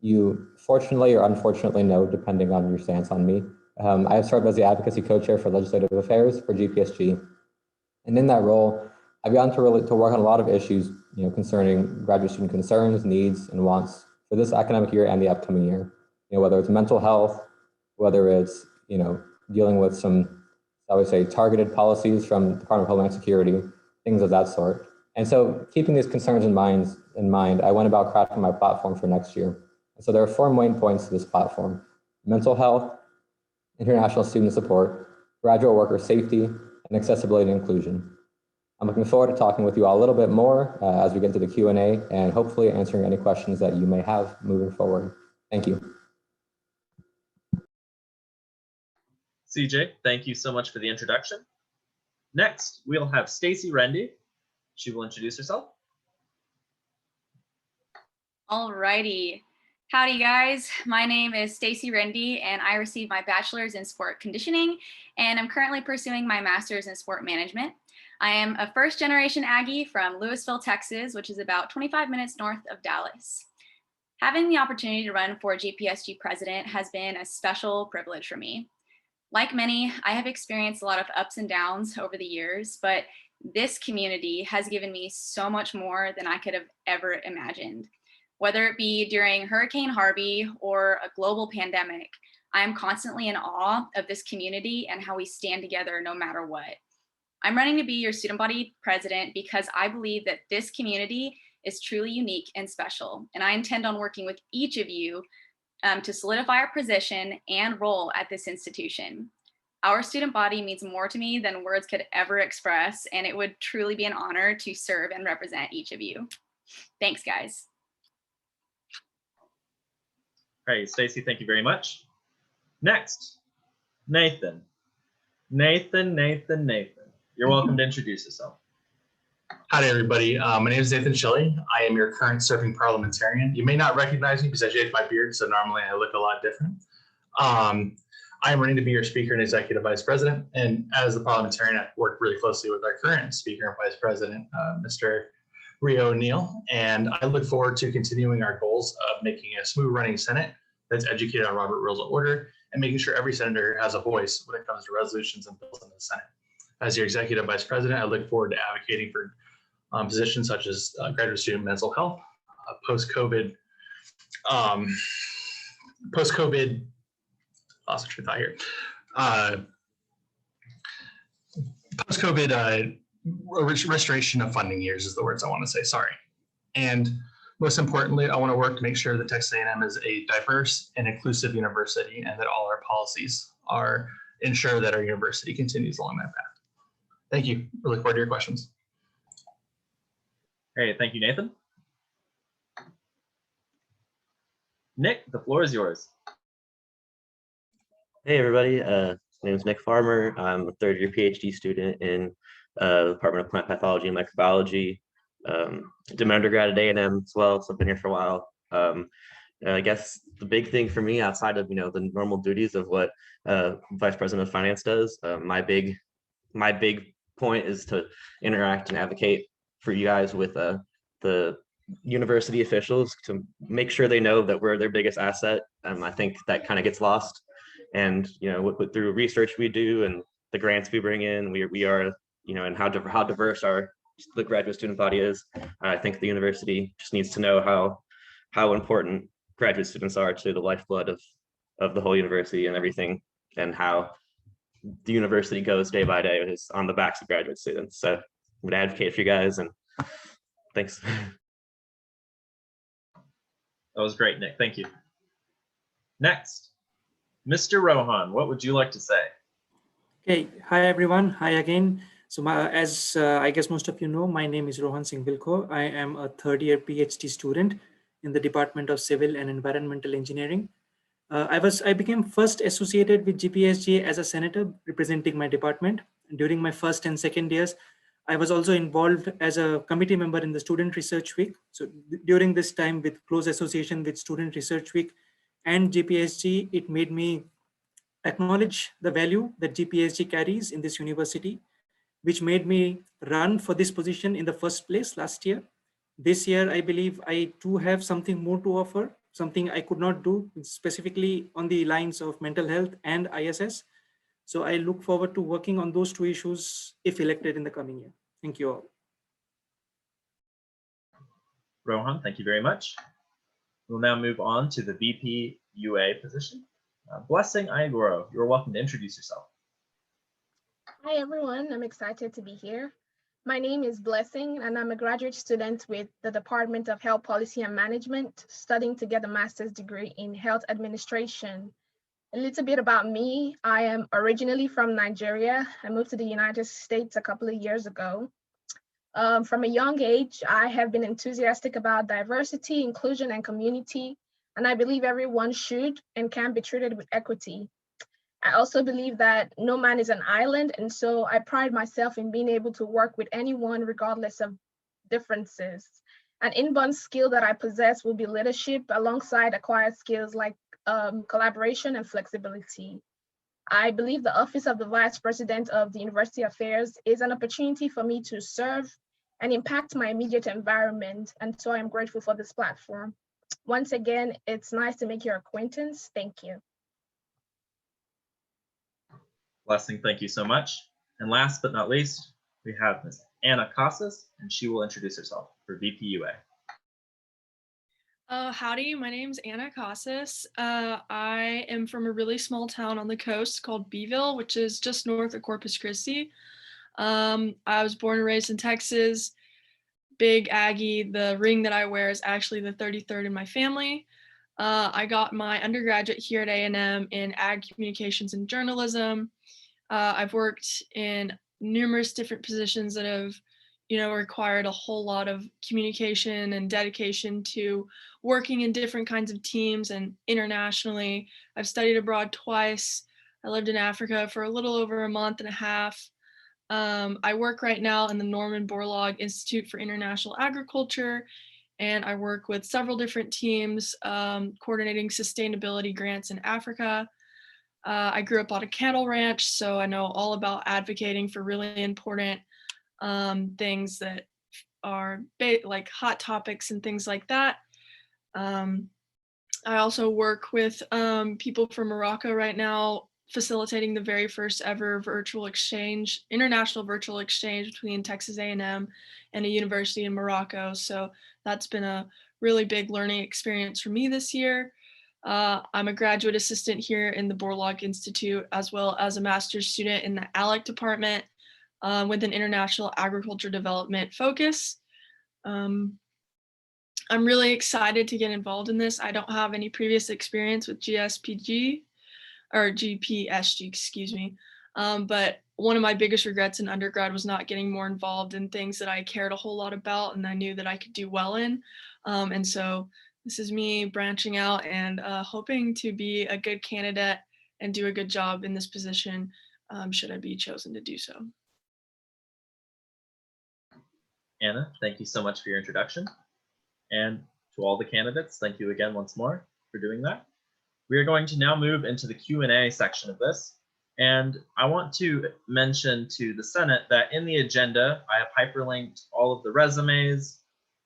you fortunately or unfortunately know, depending on your stance on me. I have served as the advocacy co-chair for legislative affairs for GPSG. And in that role, I've gotten to work on a lot of issues, concerning graduate student concerns, needs, and wants for this academic year and the upcoming year. Whether it's mental health, whether it's, dealing with some, I would say, targeted policies from the Department of Homeland Security, things of that sort. And so keeping these concerns in mind, I went about crafting my platform for next year. And so there are 4 main points to this platform: mental health, international student support, graduate worker safety, and accessibility and inclusion. I'm looking forward to talking with you all a little bit more as we get into the Q&A and hopefully answering any questions that you may have moving forward. Thank you. CJ, thank you so much for the introduction. Next, we'll have Stacy Rendy. She will introduce herself. Alrighty. Howdy guys, my name is Stacy Rendy and I received my bachelor's in sport conditioning and I'm currently pursuing my master's in sport management. I am a first generation Aggie from Lewisville, Texas, which is about 25 minutes north of Dallas. Having the opportunity to run for GPSG president has been a special privilege for me. Like many, I have experienced a lot of ups and downs over the years, but this community has given me so much more than I could have ever imagined. Whether it be during Hurricane Harvey or a global pandemic, I am constantly in awe of this community and how we stand together no matter what. I'm running to be your student body president because I believe that this community is truly unique and special, and I intend on working with each of you to solidify our position and role at this institution. Our student body means more to me than words could ever express, and it would truly be an honor to serve and represent each of you. Thanks, guys. Hey, Stacy, thank you very much. Next, Nathan. Nathan. You're welcome to introduce yourself. Howdy, everybody. My name is Nathan Shelley. I am your current serving parliamentarian. You may not recognize me because I shaved my beard, so normally I look a lot different. I am running to be your speaker and executive vice president. And as the parliamentarian, I've worked really closely with our current speaker and vice president, Mr. Rio O'Neill. And I look forward to continuing our goals of making a smooth running Senate that's educated on Robert Rules of Order and making sure every senator has a voice when it comes to resolutions and bills in the Senate. As your executive vice president, I look forward to advocating for positions such as graduate student mental health, post-COVID, lost a train of thought here. Post-COVID restoration of funding years is the words I want to say, sorry. And most importantly, I want to work to make sure that Texas A&M is a diverse and inclusive university and that all our policies ensure that our university continues along that path. Thank you. We look forward to your questions. Hey, thank you, Nathan. Nick, the floor is yours. Hey, everybody. My name is Nick Farmer. I'm a third-year PhD student in the Department of Plant Pathology and Microbiology. Did my undergrad at A&M as well, so I've been here for a while. I guess the big thing for me outside of the normal duties of what Vice President of Finance does, my big point is to interact and advocate for you guys with the university officials to make sure they know that we're their biggest asset. I think that kind of gets lost. And through research we do and the grants we bring in, we are and how diverse the graduate student body is. I think the university just needs to know how important graduate students are to the lifeblood of the whole university and everything, and how the university goes day by day is on the backs of graduate students. So I'm gonna advocate for you guys, and thanks. That was great, Nick. Thank you. Next, Mr. Rohan, what would you like to say? Okay, hi everyone. Hi again. So as I guess most of you know, my name is Rohan Singh Bilko. I am a third-year PhD student in the Department of Civil and Environmental Engineering. I became first associated with GPSG as a senator representing my department. During my first and second years, I was also involved as a committee member in the Student Research Week. So during this time, with close association with Student Research Week and GPSG, it made me acknowledge the value that GPSG carries in this university, which made me run for this position in the first place last year. This year, I believe I too have something more to offer. something I could not do, specifically on the lines of mental health and ISS. So I look forward to working on those two issues if elected in the coming year. Thank you all. Rohan, thank you very much. We'll now move on to the VP UA position. Blessing Ayagoro, you're welcome to introduce yourself. Hi everyone, I'm excited to be here. My name is Blessing and I'm a graduate student with the Department of Health Policy and Management, studying to get a master's degree in health administration. A little bit about me, I am originally from Nigeria. I moved to the United States a couple of years ago. From a young age, I have been enthusiastic about diversity, inclusion, and community, and I believe everyone should and can be treated with equity. I also believe that no man is an island, and so I pride myself in being able to work with anyone regardless of differences. An inborn skill that I possess will be leadership alongside acquired skills like collaboration and flexibility. I believe the office of the Vice President of the University Affairs is an opportunity for me to serve and impact my immediate environment, and so I'm grateful for this platform. Once again, it's nice to make your acquaintance. Thank you. Blessing, thank you so much. And last but not least, we have Ms. Anna Casas, and she will introduce herself for VP UA. Howdy, my name's Anna Casas. I am from a really small town on the coast called Beeville, which is just north of Corpus Christi. I was born and raised in Texas, big Aggie. The ring that I wear is actually the 33rd in my family. I got my undergraduate here at A&M in Ag Communications and Journalism. I've worked in numerous different positions that have required a whole lot of communication and dedication to working in different kinds of teams and internationally. I've studied abroad twice. I lived in Africa for a little over a month and a half. I work right now in the Norman Borlaug Institute for International Agriculture, and I work with several different teams coordinating sustainability grants in Africa. I grew up on a cattle ranch, so I know all about advocating for really important things that are like hot topics and things like that. I also work with people from Morocco right now, facilitating the very first ever international virtual exchange between Texas A&M and a university in Morocco. So that's been a really big learning experience for me this year. I'm a graduate assistant here in the Borlaug Institute, as well as a master's student in the ALEC department with an international agriculture development focus. I'm really excited to get involved in this. I don't have any previous experience with GPSG, excuse me. But one of my biggest regrets in undergrad was not getting more involved in things that I cared a whole lot about and I knew that I could do well in. And so this is me branching out and hoping to be a good candidate and do a good job in this position should I be chosen to do so. Anna, thank you so much for your introduction. And to all the candidates, thank you again once more for doing that. We are going to now move into the Q&A section of this. And I want to mention to the Senate that in the agenda, I have hyperlinked all of the resumes,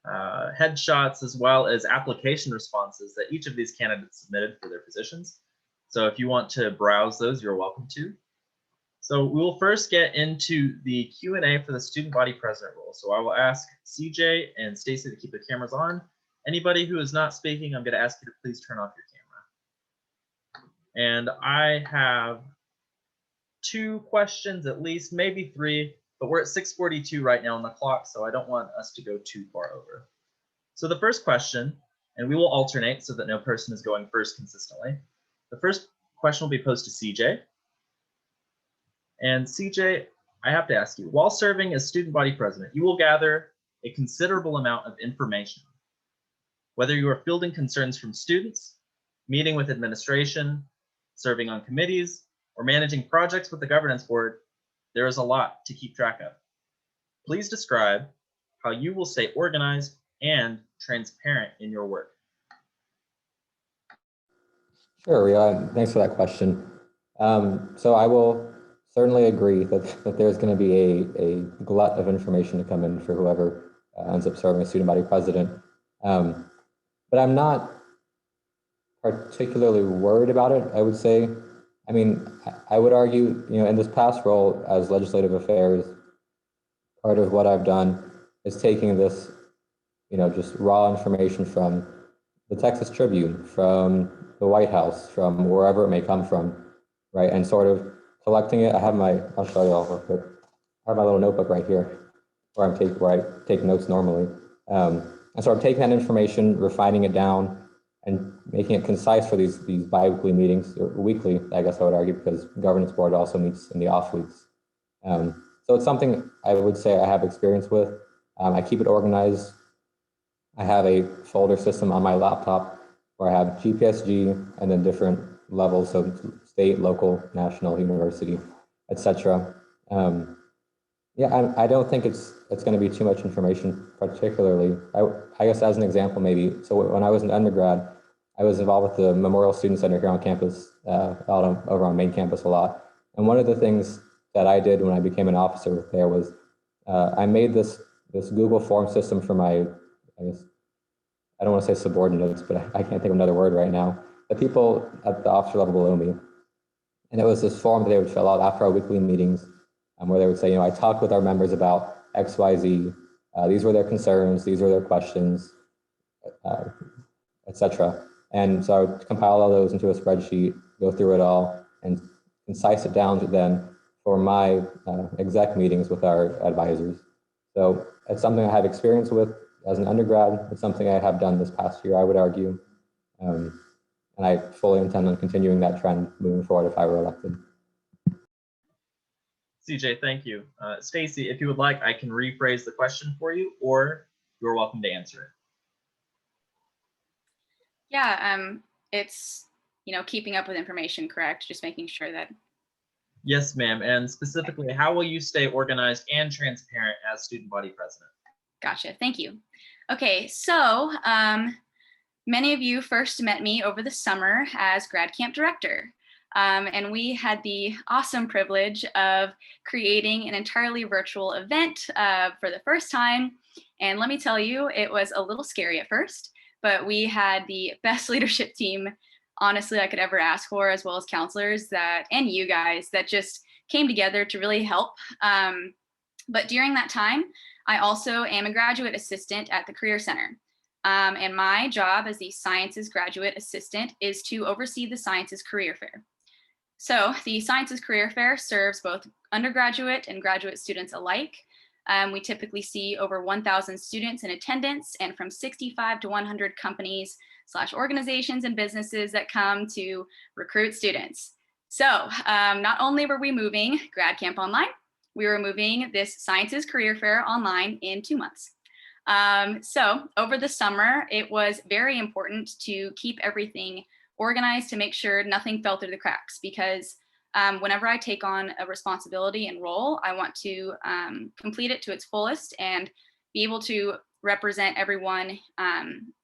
headshots, as well as application responses that each of these candidates submitted for their positions. So if you want to browse those, you're welcome to. So we will first get into the Q&A for the student body president role. So I will ask CJ and Stacy to keep their cameras on. Anybody who is not speaking, I'm going to ask you to please turn off your camera. And I have 2 questions at least, maybe 3, but we're at 6:42 right now on the clock, so I don't want us to go too far over. So the first question, and we will alternate so that no person is going first consistently. The first question will be posed to CJ. And CJ, I have to ask you, while serving as student body president, you will gather a considerable amount of information. Whether you are fielding concerns from students, meeting with administration, serving on committees, or managing projects with the governance board, there is a lot to keep track of. Please describe how you will stay organized and transparent in your work. Sure, yeah, thanks for that question. So I will certainly agree that there's going to be a glut of information to come in for whoever ends up serving as student body president. But I'm not particularly worried about it, I would say. I mean, I would argue, in this past role as legislative affairs, part of what I've done is taking this, just raw information from the Texas Tribune, from the White House, from wherever it may come from, right? And sort of collecting it. I'll show you all real quick. I have my little notebook right here where I take notes normally. And sort of taking that information, refining it down, and making it concise for these bi-weekly meetings, or weekly, I guess I would argue, because governance board also meets in the off weeks. So it's something I would say I have experience with. I keep it organized. I have a folder system on my laptop where I have GPSG and then different levels, so state, local, national, university, etc. Yeah, I don't think it's going to be too much information, particularly. I guess as an example, maybe. So when I was an undergrad, I was involved with the Memorial Student Center here on campus, over on main campus a lot. And one of the things that I did when I became an officer there was I made this Google form system for my, I guess, I don't want to say subordinates, but I can't think of another word right now, the people at the officer level below me. And it was this form that they would fill out after our weekly meetings, where they would say, I talked with our members about X, Y, Z. These were their concerns, these were their questions, etc. And so I would compile all those into a spreadsheet, go through it all, and concise it down to then for my exec meetings with our advisors. So it's something I have experience with as an undergrad. It's something I have done this past year, I would argue. And I fully intend on continuing that trend moving forward if I were elected. CJ, thank you. Stacy, if you would like, I can rephrase the question for you, or you're welcome to answer it. Yeah, it's, keeping up with information, correct? Just making sure that. Yes, ma'am. And specifically, how will you stay organized and transparent as student body president? Gotcha. Thank you. Okay, so many of you first met me over the summer as grad camp director. And we had the awesome privilege of creating an entirely virtual event for the first time. And let me tell you, it was a little scary at first, but we had the best leadership team, honestly, I could ever ask for, as well as counselors and you guys that just came together to really help. But during that time, I also am a graduate assistant at the Career Center. And my job as the Sciences Graduate Assistant is to oversee the Sciences Career Fair. So the Sciences Career Fair serves both undergraduate and graduate students alike. We typically see over 1,000 students in attendance and from 65 to 100 companies / organizations and businesses that come to recruit students. So not only were we moving Grad Camp online, we were moving this Sciences Career Fair online in 2 months. So over the summer, it was very important to keep everything organized to make sure nothing fell through the cracks, because whenever I take on a responsibility and role, I want to complete it to its fullest and be able to represent everyone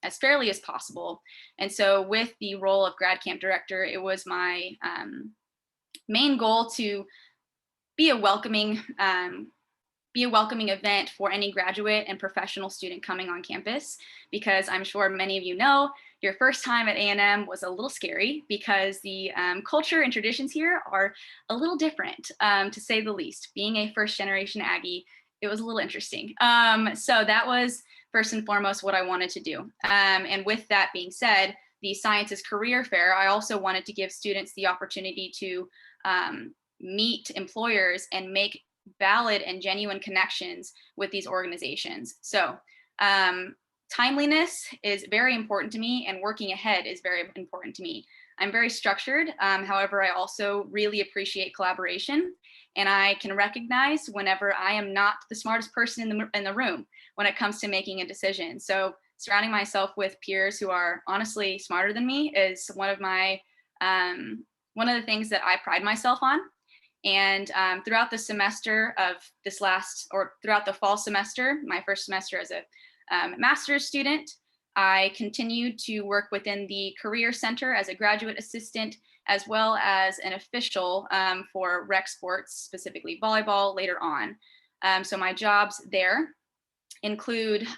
as fairly as possible. And so with the role of grad camp director, it was my main goal to be a welcoming event for any graduate and professional student coming on campus, because I'm sure many of you know your first time at A&M was a little scary because the culture and traditions here are a little different, to say the least. Being a first generation Aggie, it was a little interesting. So that was first and foremost what I wanted to do. And with that being said, the Sciences Career Fair, I also wanted to give students the opportunity to meet employers and make valid and genuine connections with these organizations. So timeliness is very important to me, and working ahead is very important to me. I'm very structured. However, I also really appreciate collaboration, and I can recognize whenever I am not the smartest person in the room when it comes to making a decision. So surrounding myself with peers who are honestly smarter than me is one of the things that I pride myself on. And throughout the semester of throughout the fall semester, my first semester as a master's student, I continued to work within the Career Center as a graduate assistant, as well as an official for rec sports, specifically volleyball, later on. So my jobs there include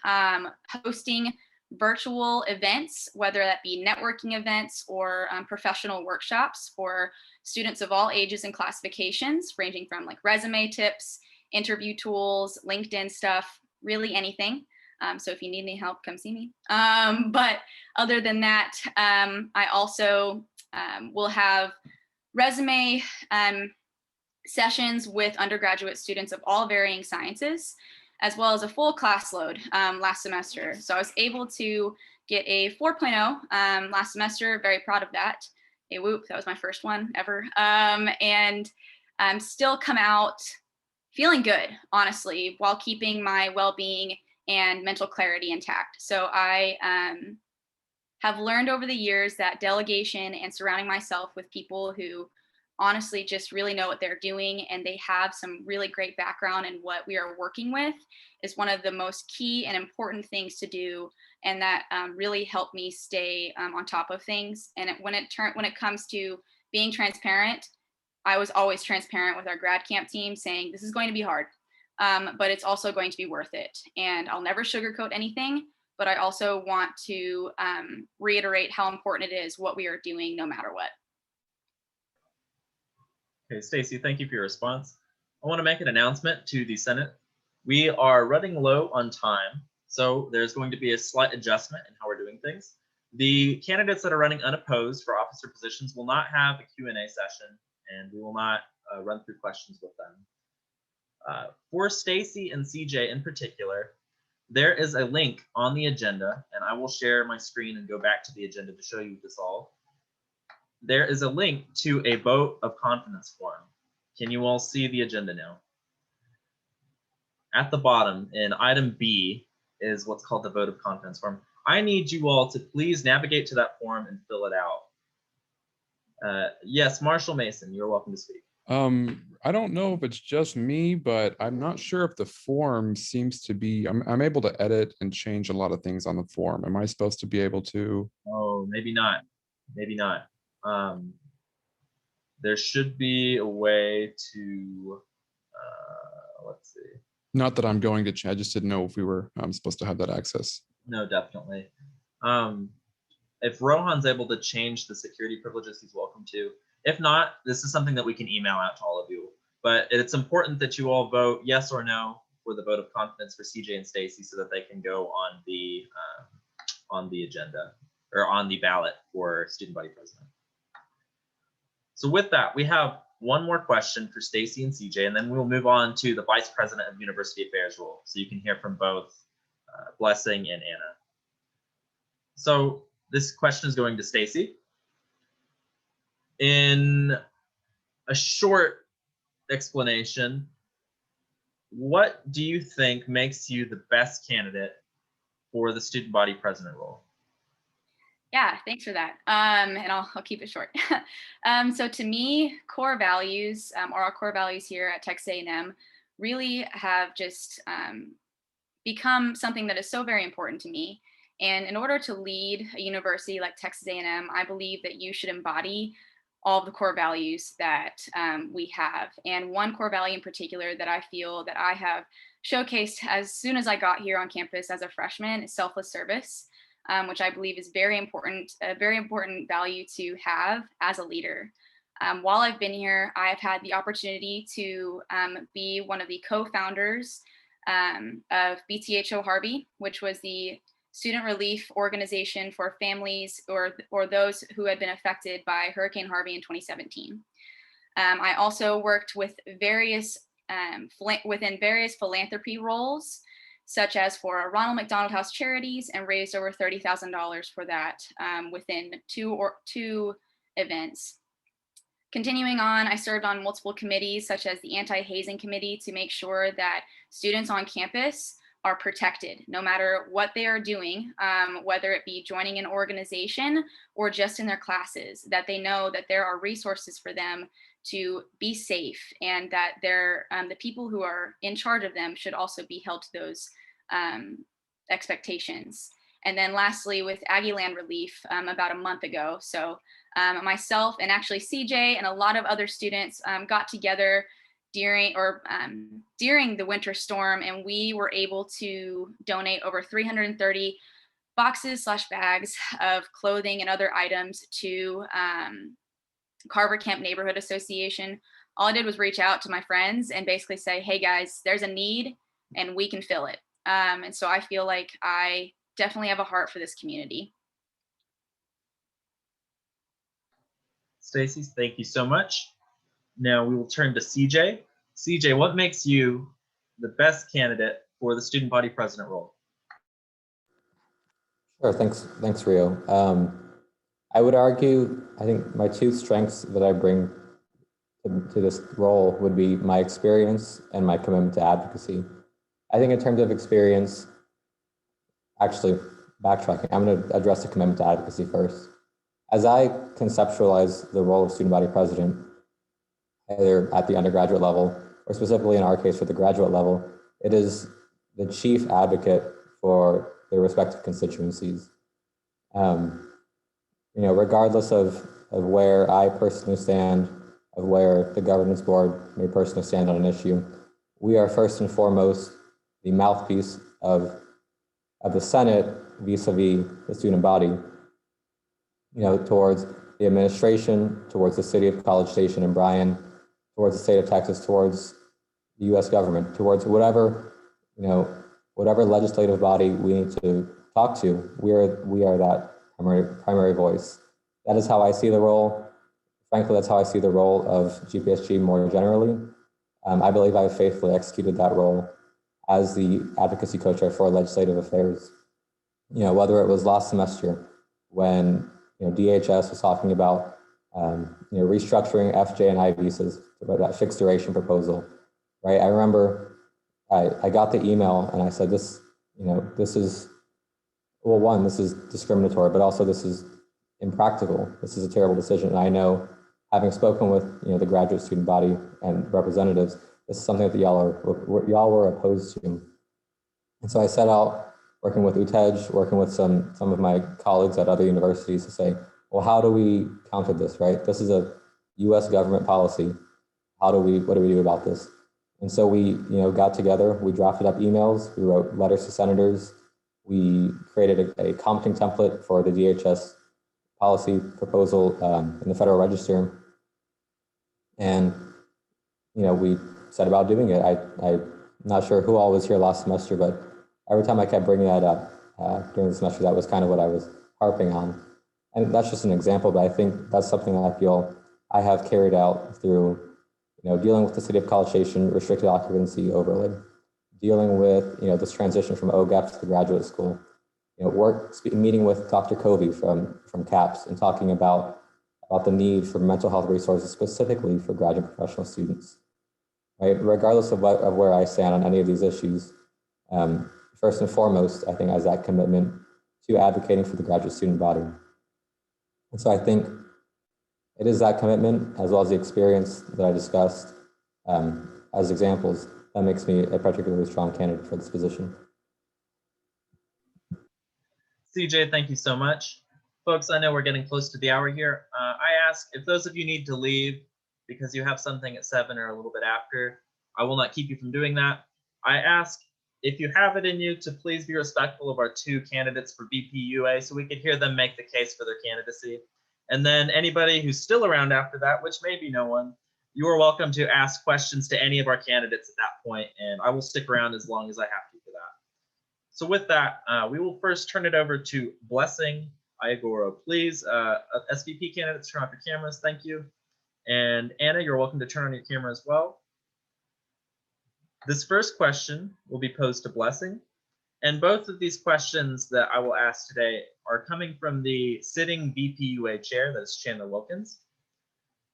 hosting virtual events, whether that be networking events or professional workshops for students of all ages and classifications, ranging from like resume tips, interview tools, LinkedIn stuff, really anything. So if you need any help, come see me. But other than that, I also will have resume sessions with undergraduate students of all varying sciences, as well as a full class load last semester. So I was able to get a 4.0 last semester, very proud of that. A whoop, that was my first one ever. And still come out feeling good, honestly, while keeping my well-being and mental clarity intact. So I have learned over the years that delegation and surrounding myself with people who honestly just really know what they're doing and they have some really great background in what we are working with is one of the most key and important things to do, and that really helped me stay on top of things. And when it comes to being transparent, I was always transparent with our grad camp team, saying this is going to be hard, but it's also going to be worth it. And I'll never sugarcoat anything, but I also want to reiterate how important it is what we are doing no matter what. Okay, Stacy, thank you for your response. I want to make an announcement to the Senate. We are running low on time, so there's going to be a slight adjustment in how we're doing things. The candidates that are running unopposed for officer positions will not have a Q&A session, and we will not run through questions with them. For Stacy and CJ in particular, there is a link on the agenda, and I will share my screen and go back to the agenda to show you this all. There is a link to a vote of confidence form. Can you all see the agenda now? At the bottom in item B is what's called the vote of confidence form. I need you all to please navigate to that form and fill it out. Yes, Marshall Mason, you're welcome to speak. I don't know if it's just me, but I'm not sure if the form seems to be, I'm able to edit and change a lot of things on the form. Am I supposed to be able to? Oh, maybe not. Maybe not. There should be a way to, let's see. Not that I'm going to, I just didn't know if we were supposed to have that access. No, definitely. If Rohan's able to change the security privileges, he's welcome to. If not, this is something that we can email out to all of you. But it's important that you all vote yes or no for the vote of confidence for CJ and Stacy so that they can go on the agenda or on the ballot for student body president. So with that, we have one more question for Stacy and CJ, and then we'll move on to the Vice President of University Affairs role. So you can hear from both Blessing and Anna. So this question is going to Stacy. In a short explanation, what do you think makes you the best candidate for the student body president role? Yeah, thanks for that. And I'll keep it short. So to me, core values, or our core values here at Texas A&M, really have just become something that is so very important to me. And in order to lead a university like Texas A&M, I believe that you should embody all of the core values that we have. And one core value in particular that I feel that I have showcased as soon as I got here on campus as a freshman is selfless service, which I believe is very important, a very important value to have as a leader. While I've been here, I've had the opportunity to be one of the co-founders of BTHO Harvey, which was the student relief organization for families or those who had been affected by Hurricane Harvey in 2017. I also worked with within various philanthropy roles, such as for Ronald McDonald House Charities, and raised over $30,000 for that within two events. Continuing on, I served on multiple committees, such as the Anti-Hazing Committee, to make sure that students on campus are protected no matter what they are doing, whether it be joining an organization or just in their classes, that they know that there are resources for them to be safe, and that the people who are in charge of them should also be held to those expectations. And then lastly, with Aggie Land Relief about a month ago. So myself and actually CJ and a lot of other students got together during the winter storm, and we were able to donate over 330 boxes/bags of clothing and other items to Carver Camp Neighborhood Association. All I did was reach out to my friends and basically say, hey guys, there's a need and we can fill it. And so I feel like I definitely have a heart for this community. Stacy, thank you so much. Now we will turn to CJ. CJ, what makes you the best candidate for the student body president role? Sure, thanks, Rio. I would argue, I think my two strengths that I bring to this role would be my experience and my commitment to advocacy. I think in terms of experience, actually backtracking, I'm going to address the commitment to advocacy first. As I conceptualize the role of student body president, either at the undergraduate level or specifically in our case for the graduate level, it is the chief advocate for their respective constituencies. Regardless of where I personally stand, of where the governance board may personally stand on an issue, we are first and foremost the mouthpiece of the Senate vis-a-vis the student body, towards the administration, towards the city of College Station and Bryan, towards the state of Texas, towards the U.S. government, towards whatever legislative body we need to talk to. We are that primary voice. That is how I see the role. Frankly, that's how I see the role of GPSG more generally. I believe I have faithfully executed that role as the advocacy co-chair for legislative affairs. Whether it was last semester when DHS was talking about restructuring FJ and I visas, about that fixed duration proposal, right? I remember I got the email and I said, this is, well, one, this is discriminatory, but also this is impractical. This is a terrible decision. And I know, having spoken with the graduate student body and representatives, this is something that y'all were opposed to. And so I set out working with UTEJ, working with some of my colleagues at other universities to say, well, how do we counter this, right? This is a US government policy. What do we do about this? And so we got together, we drafted up emails, we wrote letters to senators, we created a commenting template for the DHS policy proposal in the Federal Register. And, we set about doing it. I'm not sure who all was here last semester, but every time I kept bringing that up during the semester, that was kind of what I was harping on. And that's just an example, but I think that's something that I feel I have carried out through, dealing with the city of College Station restricted occupancy overlay, dealing with, this transition from OGAP to the graduate school, meeting with Dr. Covey from CAPS and talking about the need for mental health resources specifically for graduate professional students, right? Regardless of where I stand on any of these issues, first and foremost, I think, as that commitment to advocating for the graduate student body. And so I think it is that commitment, as well as the experience that I discussed as examples, that makes me a particularly strong candidate for this position. CJ, thank you so much. Folks, I know we're getting close to the hour here. I ask if those of you need to leave because you have something at 7 or a little bit after, I will not keep you from doing that. I ask if you have it in you to please be respectful of our two candidates for VPUA so we can hear them make the case for their candidacy. And then anybody who's still around after that, which may be no one, you are welcome to ask questions to any of our candidates at that point, and I will stick around as long as I have to for that. So with that, we will first turn it over to Blessing Iagoro. Please, SVP candidates, turn off your cameras. Thank you. And Anna, you're welcome to turn on your camera as well. This first question will be posed to Blessing. And both of these questions that I will ask today are coming from the sitting VPUA chair, that's Chandler Wilkins.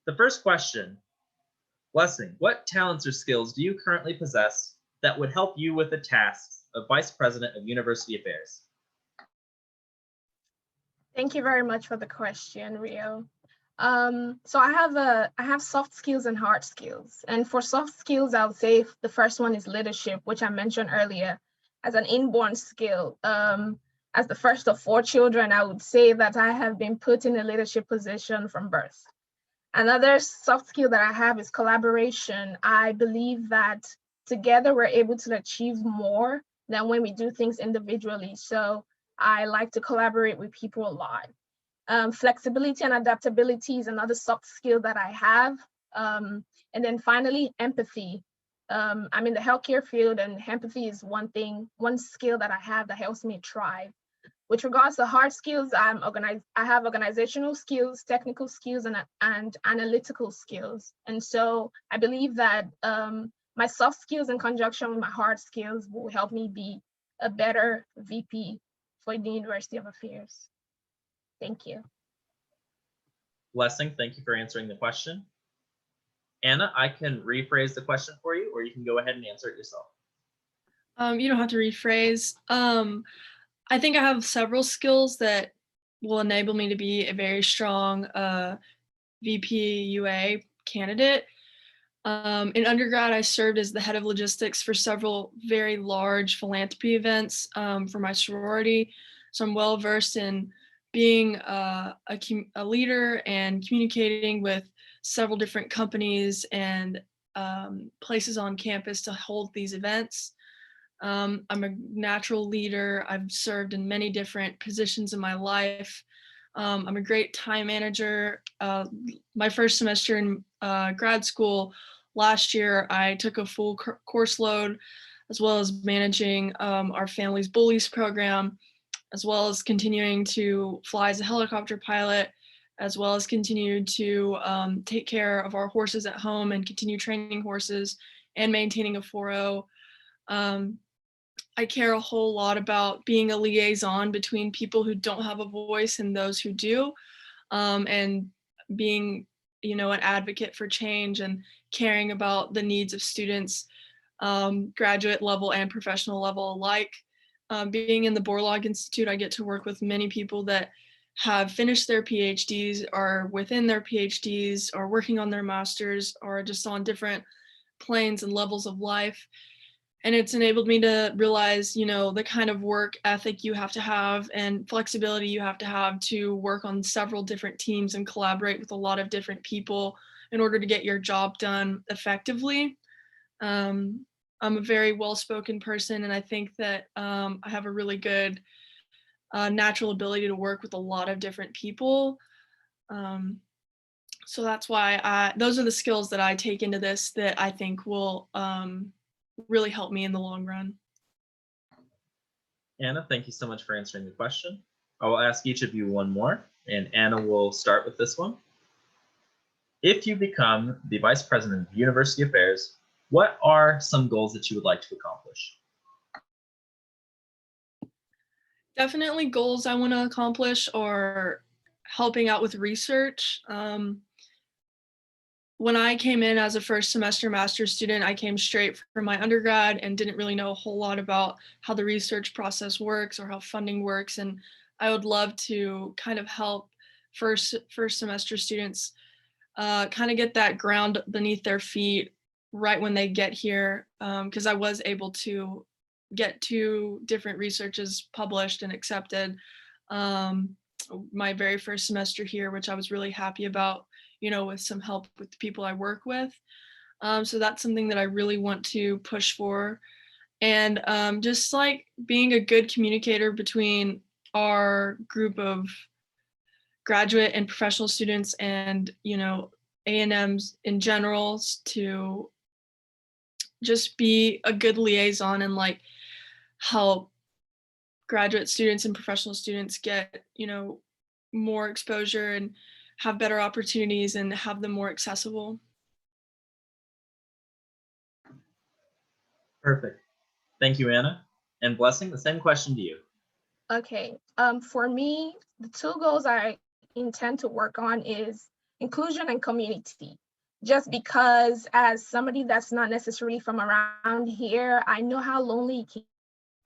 The first question, Blessing, what talents or skills do you currently possess that would help you with the tasks of Vice President of University Affairs? Thank you very much for the question, Rio. So I have soft skills and hard skills. And for soft skills, I would say the first one is leadership, which I mentioned earlier as an inborn skill. As the first of 4 children, I would say that I have been put in a leadership position from birth. Another soft skill that I have is collaboration. I believe that together we're able to achieve more than when we do things individually. So I like to collaborate with people a lot. Flexibility and adaptability is another soft skill that I have. And then finally, empathy. I'm in the healthcare field, and empathy is one skill that I have that helps me thrive. With regards to hard skills, I have organizational skills, technical skills, and analytical skills. And so I believe that my soft skills in conjunction with my hard skills will help me be a better VP for the University of Affairs. Thank you. Blessing, thank you for answering the question. Anna, I can rephrase the question for you, or you can go ahead and answer it yourself. You don't have to rephrase. I think I have several skills that will enable me to be a very strong VP UA candidate. In undergrad, I served as the head of logistics for several very large philanthropy events for my sorority. So I'm well versed in being a leader and communicating with several different companies and places on campus to hold these events. I'm a natural leader. I've served in many different positions in my life. I'm a great time manager. My first semester in grad school last year, I took a full course load, as well as managing our family's bullies program, as well as continuing to fly as a helicopter pilot, as well as continue to take care of our horses at home and continue training horses and maintaining a 4.0. I care a whole lot about being a liaison between people who don't have a voice and those who do, and being, an advocate for change and caring about the needs of students, graduate level and professional level alike. Being in the Borlaug Institute, I get to work with many people that have finished their PhDs, are within their PhDs, are working on their masters, or just on different planes and levels of life. And it's enabled me to realize, the kind of work ethic you have to have and flexibility you have to work on several different teams and collaborate with a lot of different people in order to get your job done effectively. I'm a very well-spoken person, and I think that I have a really good natural ability to work with a lot of different people. So that's why those are the skills that I take into this that I think will really help me in the long run. Anna, thank you so much for answering the question. I will ask each of you one more, and Anna will start with this one. If you become the Vice President of University Affairs, what are some goals that you would like to accomplish? Definitely goals I want to accomplish are helping out with research. When I came in as a first semester master's student, I came straight from my undergrad and didn't really know a whole lot about how the research process works or how funding works. And I would love to kind of help first semester students kind of get that ground beneath their feet right when they get here, because I was able to get 2 different researches published and accepted my very first semester here, which I was really happy about, with some help with the people I work with. So that's something that I really want to push for. And just like being a good communicator between our group of graduate and professional students and, A&Ms in general, to just be a good liaison and like help graduate students and professional students get, more exposure and have better opportunities and have them more accessible. Perfect. Thank you, Anna. And Blessing, the same question to you. Okay, for me, the 2 goals I intend to work on is inclusion and community. Just because as somebody that's not necessarily from around here, I know how lonely it can be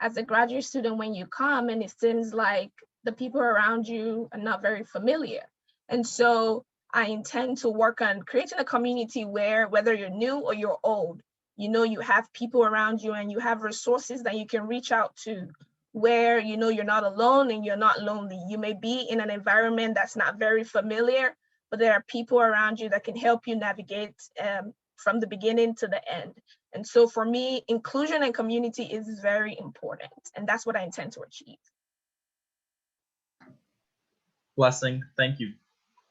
as a graduate student when you come and it seems like the people around you are not very familiar. And so I intend to work on creating a community where whether you're new or you're old, you have people around you and you have resources that you can reach out to, where you're not alone and you're not lonely. You may be in an environment that's not very familiar, but there are people around you that can help you navigate from the beginning to the end. And so for me, inclusion and community is very important, and that's what I intend to achieve. Blessing, thank you.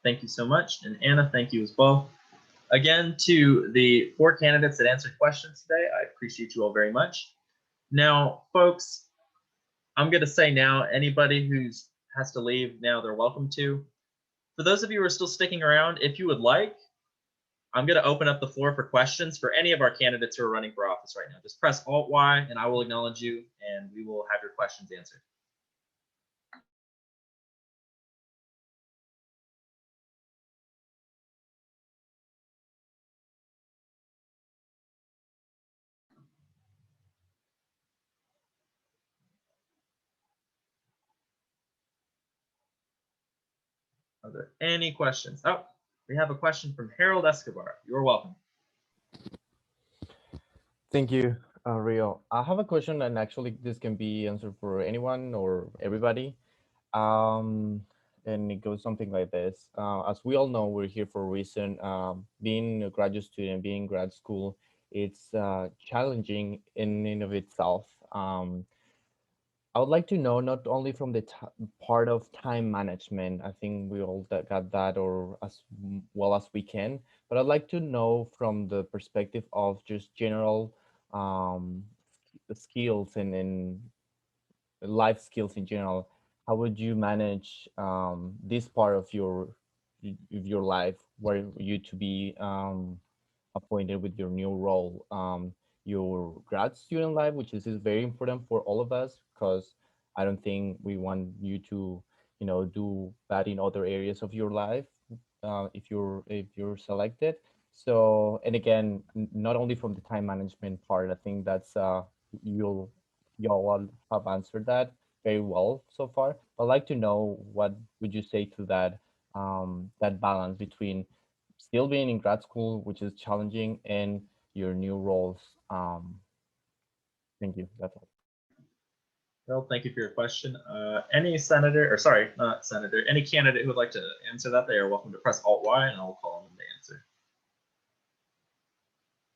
Thank you so much. And Anna, thank you as well. Again, to the 4 candidates that answered questions today, I appreciate you all very much. Now, folks, I'm going to say now, anybody who has to leave now, they're welcome to. For those of you who are still sticking around, if you would like, I'm going to open up the floor for questions for any of our candidates who are running for office right now. Just press Alt-Y and I will acknowledge you and we will have your questions answered. Are there any questions? Oh, we have a question from Harold Escobar. You're welcome. Thank you, Rio. I have a question, and actually this can be answered for anyone or everybody. And it goes something like this. As we all know, we're here for a reason. Being a graduate student, being in grad school, it's challenging in and of itself. I would like to know, not only from the part of time management, I think we all got that, or as well as we can, but I'd like to know from the perspective of just general um, skills and life skills in general. How would you manage this part of your life, where you to be appointed with your new role, your grad student life, which is very important for all of us, because I don't think we want you to, do bad in other areas of your life, if you're selected. So, and again, not only from the time management part, I think that's y'all all have answered that very well so far. I'd like to know, what would you say to that balance between still being in grad school, which is challenging, and your new roles. Thank you. That's all. Well, thank you for your question. Any senator, or sorry, not senator, any candidate who would like to answer that, they are welcome to press Alt-Y and I'll call on them to answer.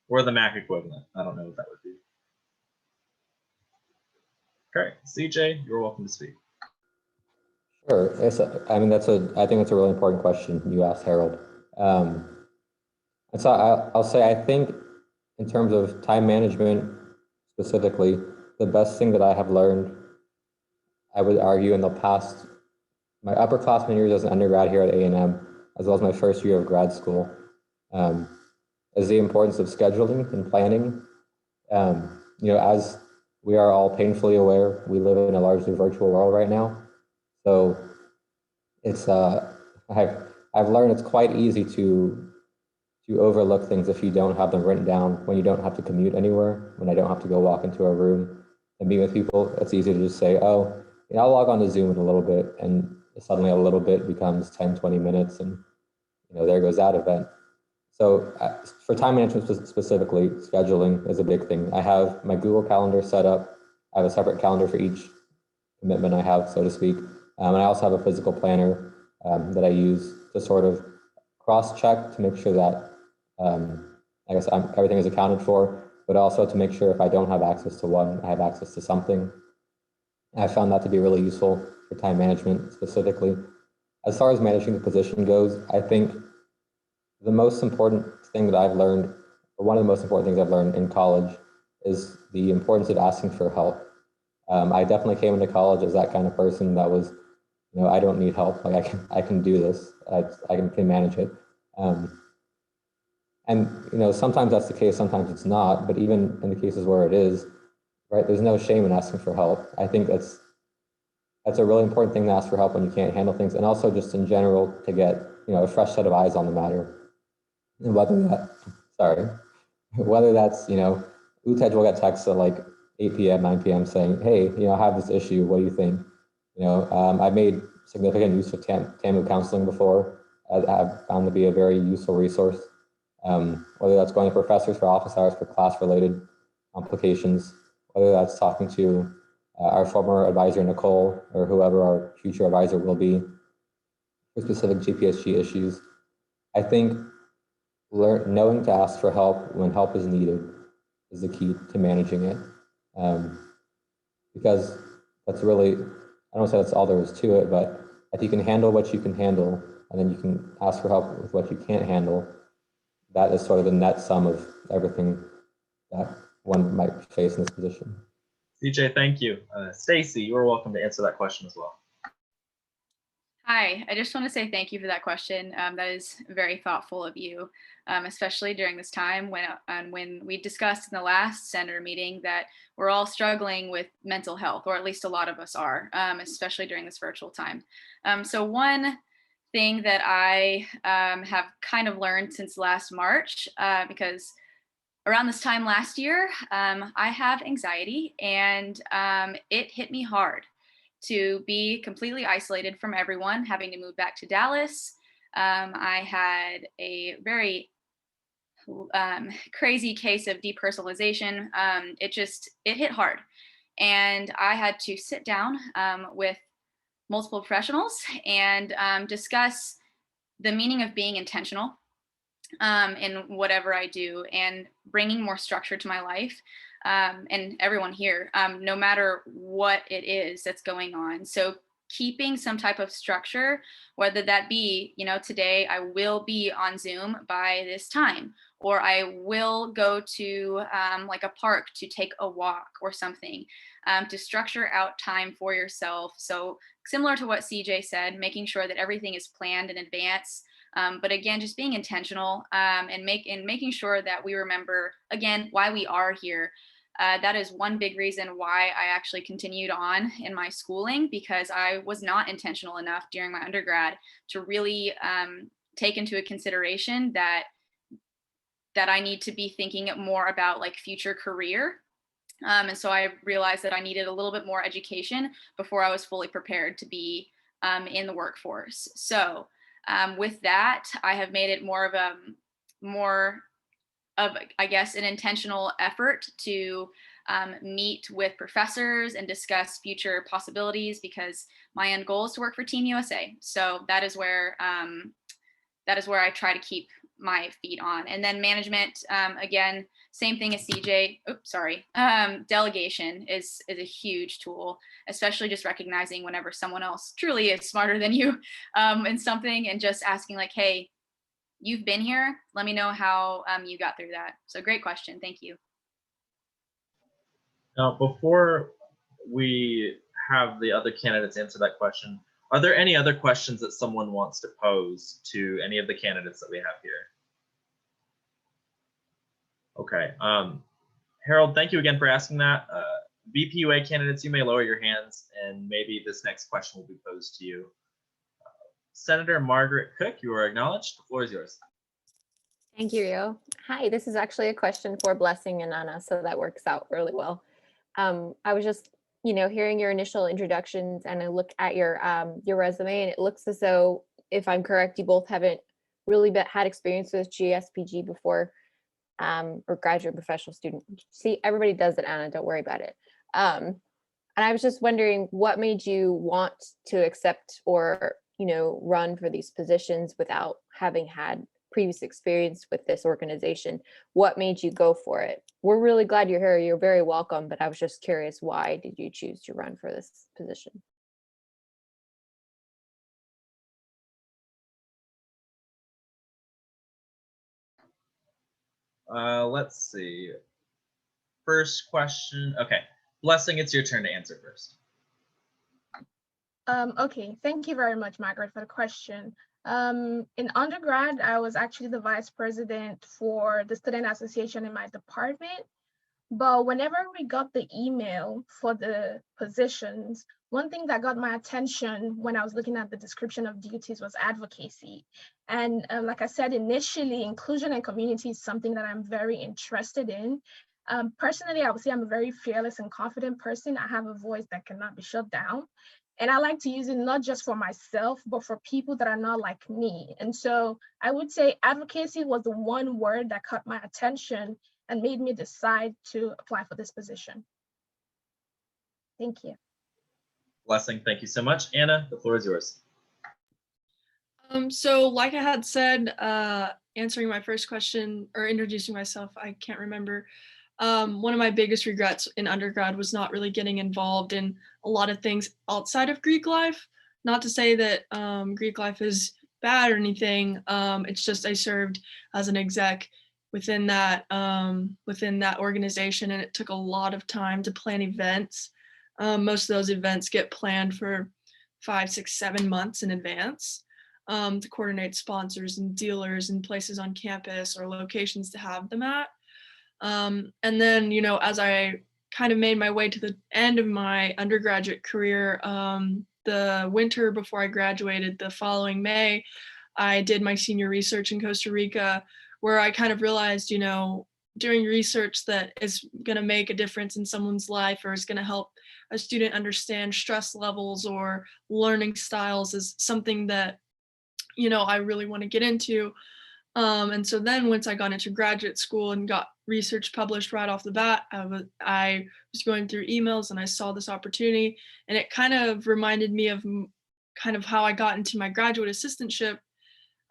Or the Mac equivalent. I don't know what that would be. Okay, CJ, you're welcome to speak. Sure. I think that's a really important question you asked, Harold. And so I'll say, I think in terms of time management specifically, the best thing that I have learned, I would argue, in the past, my upperclassmen years as an undergrad here at A&M, as well as my first year of grad school, is the importance of scheduling and planning. As we are all painfully aware, we live in a largely virtual world right now. So it's I've learned it's quite easy to overlook things if you don't have them written down, when you don't have to commute anywhere, when I don't have to go walk into a room and meet with people. It's easy to just say, oh, I'll log on to Zoom in a little bit, and suddenly a little bit becomes 10, 20 minutes, and there goes that event. So for time management specifically, scheduling is a big thing. I have my Google Calendar set up. I have a separate calendar for each commitment I have, so to speak. And I also have a physical planner that I use to sort of cross-check to make sure that I guess everything is accounted for, but also to make sure if I don't have access to one, I have access to something. I found that to be really useful for time management specifically. As far as managing the position goes, I think the most important thing that I've learned, or one of the most important things I've learned in college, is the importance of asking for help. I definitely came into college as that kind of person that was, I don't need help. Like I can do this. I can manage it. And sometimes that's the case, sometimes it's not. But even in the cases where it is, right, there's no shame in asking for help. I think that's a really important thing to ask for help when you can't handle things, and also just in general to get a fresh set of eyes on the matter. And whether that's Utej will get texts at like 8 p.m., 9 p.m. saying, hey, I have this issue. What do you think? I've made significant use of TAMU counseling before. I've found to be a very useful resource. Whether that's going to professors for office hours for class-related complications, whether that's talking to our former advisor, Nicole, or whoever our future advisor will be for specific GPSG issues. I think knowing to ask for help when help is needed is the key to managing it. Because that's really, I don't say that's all there is to it, but If you can handle what you can handle, and then you can ask for help with what you can't handle, that is sort of the net sum of everything that one might face in this position. CJ, thank you. Stacy, you are welcome to answer that question as well. Hi, I just want to say thank you for that question. That is very thoughtful of you, especially during this time when we discussed in the last senator meeting that we're all struggling with mental health, or at least a lot of us are, especially during this virtual time. So one thing that I have kind of learned since last March, because around this time last year, I have anxiety, and it hit me hard to be completely isolated from everyone, having to move back to Dallas. I had a very crazy case of depersonalization. It hit hard. And I had to sit down with multiple professionals and discuss the meaning of being intentional in whatever I do, and bringing more structure to my life, and everyone here, no matter what it is that's going on. So keeping some type of structure, whether that be, today I will be on Zoom by this time, or I will go to like a park to take a walk or something, to structure out time for yourself. So similar to what CJ said, making sure that everything is planned in advance. But again, just being intentional, and making sure that we remember, again, why we are here. That is one big reason why I actually continued on in my schooling, because I was not intentional enough during my undergrad to really take into a consideration that I need to be thinking more about like future career. And so I realized that I needed a little bit more education before I was fully prepared to be in the workforce. So with that, I have made it more of, I guess, an intentional effort to meet with professors and discuss future possibilities, because my end goal is to work for Team USA. So that is where I try to keep my feet on. And then management, again, same thing as CJ. Oops, sorry. Delegation is a huge tool, especially just recognizing whenever someone else truly is smarter than you in something, and just asking like, hey, you've been here. Let me know how you got through that. So great question. Thank you. Now, before we have the other candidates answer that question, are there any other questions that someone wants to pose to any of the candidates that we have here? Okay. Harold, thank you again for asking that. BPUA candidates, you may lower your hands, and maybe this next question will be posed to you. Senator Margaret Cook, you are acknowledged. The floor is yours. Thank you, Rio. Hi, this is actually a question for Blessing and Anna, so that works out really well. I was just, hearing your initial introductions, and I look at your resume, and it looks as though, if I'm correct, you both haven't really had experience with GSPG before, or graduate professional student. See, everybody does it, Anna, don't worry about it. And I was just wondering, what made you want to accept or, run for these positions without having had previous experience with this organization? What made you go for it? We're really glad you're here. You're very welcome, but I was just curious, why did you choose to run for this position? Let's see. First question. Okay. Blessing, it's your turn to answer first. Okay, thank you very much, Margaret, for the question. In undergrad, I was actually the vice president for the student association in my department. But whenever we got the email for the positions, one thing that got my attention when I was looking at the description of duties was advocacy. And like I said, initially, inclusion and community is something that I'm very interested in. Personally, I would say I'm a very fearless and confident person. I have a voice that cannot be shut down. And I like to use it not just for myself, but for people that are not like me. And so I would say advocacy was the one word that caught my attention and made me decide to apply for this position. Thank you. Blessing, thank you so much. Anna, the floor is yours. So like I had said, answering my first question or introducing myself, I can't remember. One of my biggest regrets in undergrad was not really getting involved in a lot of things outside of Greek life. not to say that Greek life is bad or anything. It's just I served as an exec within that organization, and it took a lot of time to plan events. Most of those events get planned for 5, 6, 7 months in advance to coordinate sponsors and dealers and places on campus or locations to have them at. And then, you know, as I kind of made my way to the end of my undergraduate career, the winter before I graduated, the following May, I did my senior research in Costa Rica, where I kind of realized, you know, doing research that is going to make a difference in someone's life or is going to help a student understand stress levels or learning styles is something that, you know, I really want to get into. And so then once I got into graduate school and got research published right off the bat, I was going through emails and I saw this opportunity, and it kind of reminded me of kind of how I got into my graduate assistantship.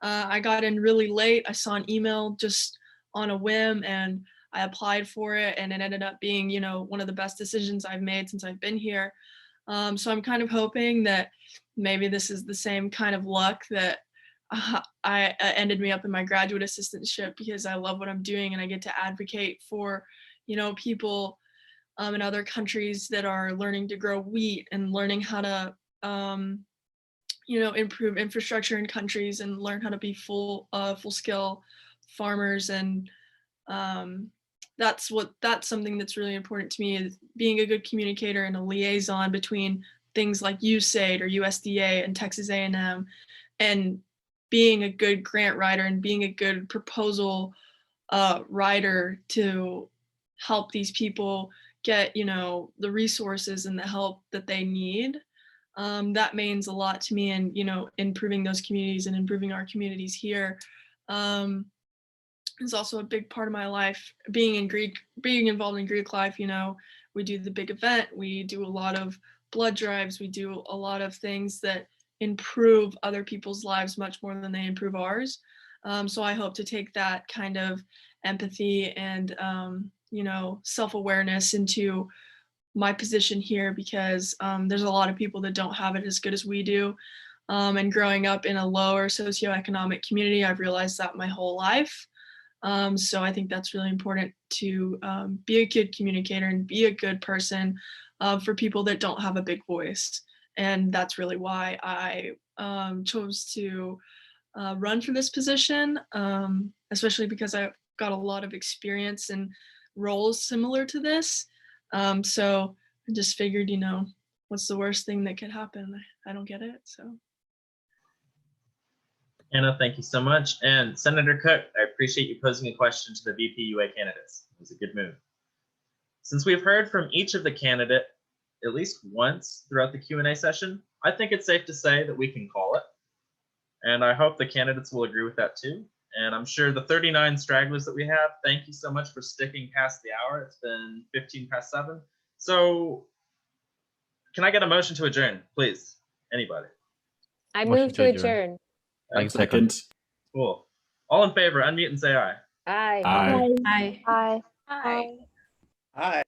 I got in really late. I saw an email just on a whim and I applied for it, and it ended up being, you know, one of the best decisions I've made since I've been here. So I'm kind of hoping that maybe this is the same kind of luck that I ended me up in my graduate assistantship, because I love what I'm doing and I get to advocate for, you know, people in other countries that are learning to grow wheat and learning how to, you know, improve infrastructure in countries and learn how to be full scale farmers. And that's something that's really important to me, is being a good communicator and a liaison between things like USAID or USDA and Texas A&M, and being a good grant writer and being a good proposal writer to help these people get, you know, the resources and the help that they need. That means a lot to me, and, you know, improving those communities and improving our communities here is also a big part of my life. Being involved in Greek life, you know, we do the big event, we do a lot of blood drives, we do a lot of things that improve other people's lives much more than they improve ours. So I hope to take that kind of empathy and, you know, self-awareness into my position here, because there's a lot of people that don't have it as good as we do. And growing up in a lower socioeconomic community, I've realized that my whole life. So I think that's really important to be a good communicator and be a good person for people that don't have a big voice. And that's really why I chose to run for this position, especially because I've got a lot of experience in roles similar to this. So I just figured, you know, what's the worst thing that could happen? I don't get it, so. Anna, thank you so much. And Senator Cook, I appreciate you posing a question to the VP UA candidates. It was a good move. Since we've heard from each of the candidate at least once throughout the Q&A session, I think it's safe to say that we can call it. And I hope the candidates will agree with that too. And I'm sure the 39 stragglers that we have, thank you so much for sticking past the hour. It's been 15 past 7. So can I get a motion to adjourn, please? Anybody? I Motion move to to adjourn. adjourn. Like second. Cool. All in favor, unmute and say aye. Aye. Aye. Hi. Aye. Aye. Hi.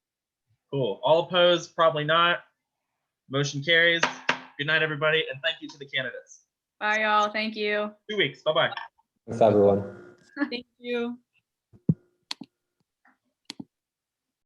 Cool. All opposed? Probably not. Motion carries. Good night, everybody, and thank you to the candidates. Bye, y'all. Thank you. 2 weeks. Bye-bye. Thanks, everyone. Thank you.